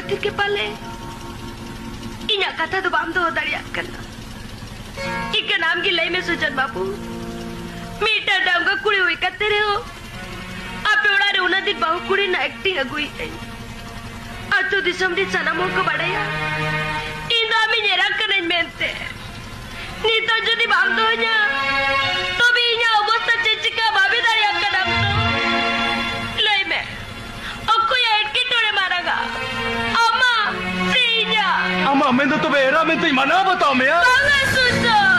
खातिर के पाले इना कथा तो बाम दो दरिया करना इनका नाम की लई में सुजन बाबू मीठा डाम का कुड़ी हुई करते रहे हो आप उड़ा रे उन्हें दिन बाहु कुड़ी ना एक्टिंग अगुई है अतु दिसम दी सनमों को बढ़ाया इन आमी नेरा करने मेंते नी तो जो दी बाम दो nya तो भी इना अवस्था चिचिका बाबी दरिया का नाम तो लई में aku ya edki tore maraga ama sinya ama मैं तो बेरा में तो माना बताओ मैं banget susah